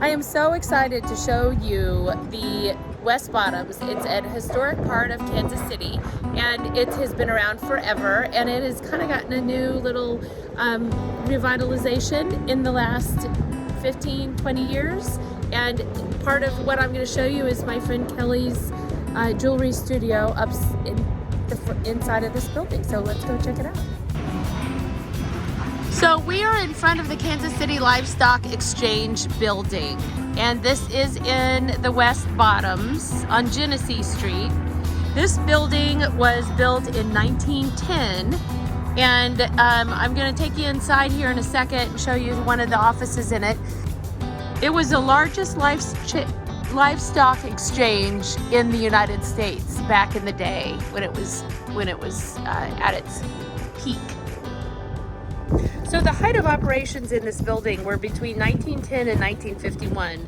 I am so excited to show you the West Bottoms. It's a historic part of Kansas City, and it has been around forever, and it has kind of gotten a new little revitalization in the last 15-20 years. And part of what I'm going to show you is my friend Kelly's jewelry studio up inside of this building. So let's go check it out. So we are in front of the Kansas City Livestock Exchange building, and this is in the West Bottoms on Genesee Street. This building was built in 1910, and I'm going to take you inside here in a second and show you one of the offices in it. It was the largest livestock exchange in the United States back in the day when it was at its peak. So the height of operations in this building were between 1910 and 1951.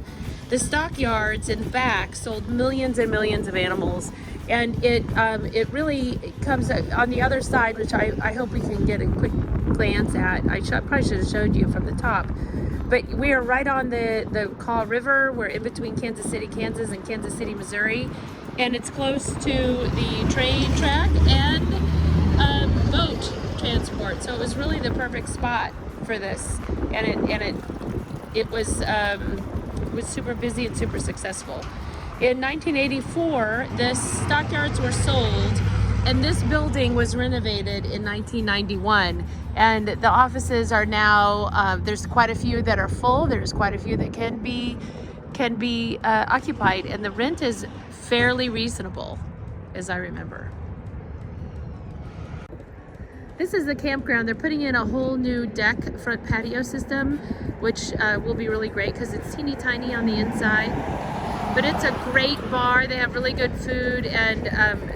The Stockyards in the back sold millions and millions of animals, and it really comes on the other side, which I hope we can get a quick glance at. I probably should have showed you from the top. But we are right on the Kaw River. We're in between Kansas City, Kansas and Kansas City, Missouri. And it's close to the train track and boat transport. So it was really the perfect spot for this. And it was super busy and super successful. In 1984, the Stockyards were sold, and this building was renovated in 1991. And the offices are now, there's quite a few that are full. There's quite a few that can be occupied, and the rent is fairly reasonable, as I remember. This is the campground. They're putting in a whole new deck front patio system, which will be really great because it's teeny tiny on the inside. But it's a great bar. They have really good food and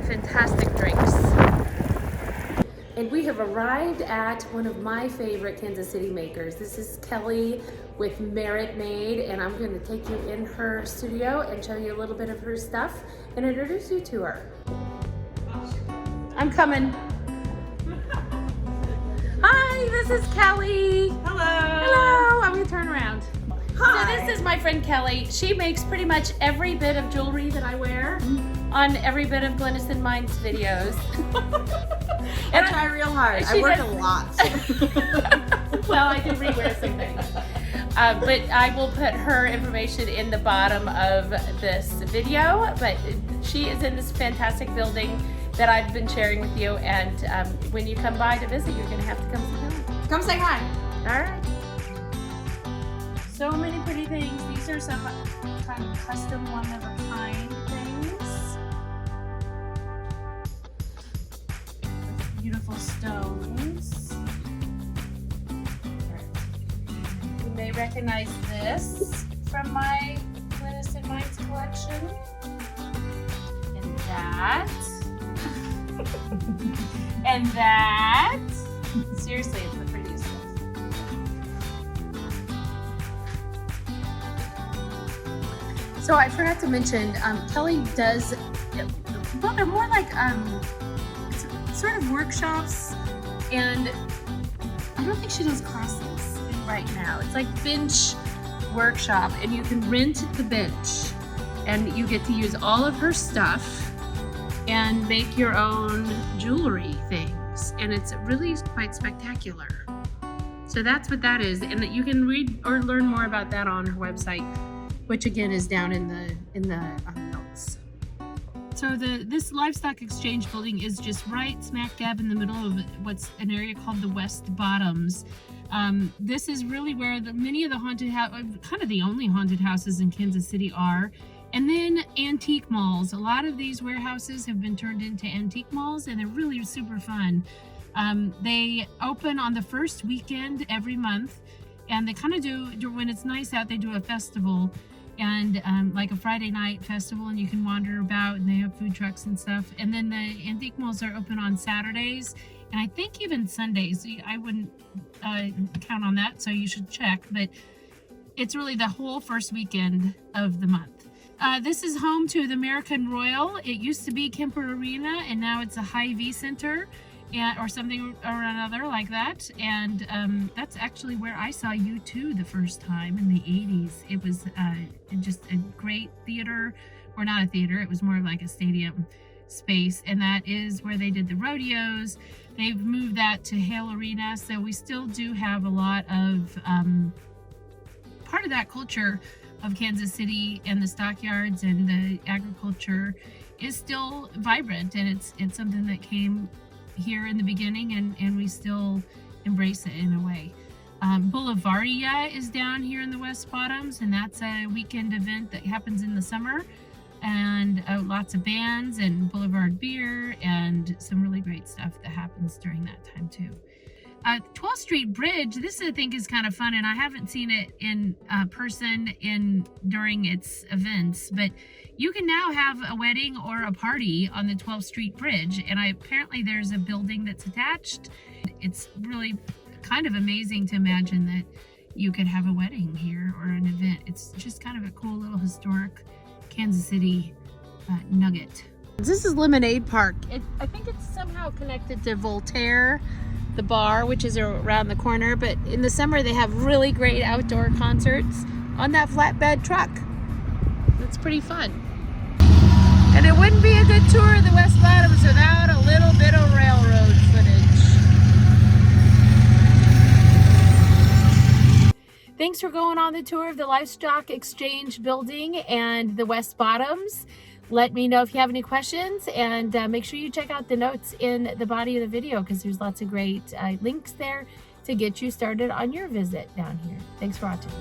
fantastic drinks. And we have arrived at one of my favorite Kansas City makers. This is Kelly with Meritmade, and I'm going to take you in her studio and show you a little bit of her stuff and introduce you to her. I'm coming. Hi, this is Kelly. Hello. Hello. I'm going to turn around. Hi. So this is my friend Kelly. She makes pretty much every bit of jewelry that I wear on every bit of Glennis and Mine's videos. I try real hard. I work a lot. Well, I can rewear some things. But I will put her information in the bottom of this video. But she is in this fantastic building that I've been sharing with you. And when you come by to visit, you're going to have to come see Kelly. Come say hi. All right. So many pretty things. These are some kind of custom one-of-a-kind things. With beautiful stones. You may recognize this from my Glennis and Mine's collection. And that. And that. Seriously, it's the prettiest stuff. So I forgot to mention, Kelly does, well, they're more like sort of workshops, and I don't think she does classes right now. It's like bench workshop, and you can rent the bench, and you get to use all of her stuff and make your own jewelry things, and it's really quite spectacular. So that's what that is, and you can read or learn more about that on her website, which again is down in the notes. So this Livestock Exchange building is just right smack dab in the middle of what's an area called the West Bottoms. This is really where many of the haunted kind of the only haunted houses in Kansas City are. And then antique malls. A lot of these warehouses have been turned into antique malls, and they're really super fun. They open on the first weekend every month, and they kind of do when it's nice out, they do a festival, and like a Friday night festival, and you can wander about, and they have food trucks and stuff. And then the antique malls are open on Saturdays, and I think even Sundays. I wouldn't count on that, so you should check, but it's really the whole first weekend of the month. This is home to the American Royal. It used to be Kemper Arena, and now it's a Hy-Vee Center. and or something or another like that. And that's actually where I saw U2 the first time in the 80s. It was just a great theater, or not a theater, it was more like a stadium space, and that is where they did the rodeos. They've moved that to Hale Arena, so we still do have a lot of part of that culture of Kansas City, and the stockyards and the agriculture is still vibrant, and it's something that came here in the beginning, and we still embrace it in a way. Boulevardia is down here in the West Bottoms, and that's a weekend event that happens in the summer, and lots of bands and Boulevard beer and some really great stuff that happens during that time too. 12th Street Bridge, this I think is kind of fun, and I haven't seen it in person during its events, but you can now have a wedding or a party on the 12th Street Bridge, and apparently there's a building that's attached. It's really kind of amazing to imagine that you could have a wedding here or an event. It's just kind of a cool little historic Kansas City nugget. This is Lemonade Park. I think it's somehow connected to Voltaire, the bar, which is around the corner, but in the summer they have really great outdoor concerts on that flatbed truck. It's pretty fun. And it wouldn't be a good tour of the West Bottoms without a little bit of railroad footage. Thanks for going on the tour of the Livestock Exchange building and the West Bottoms. Let me know if you have any questions, and make sure you check out the notes in the body of the video, because there's lots of great links there to get you started on your visit down here. Thanks for watching.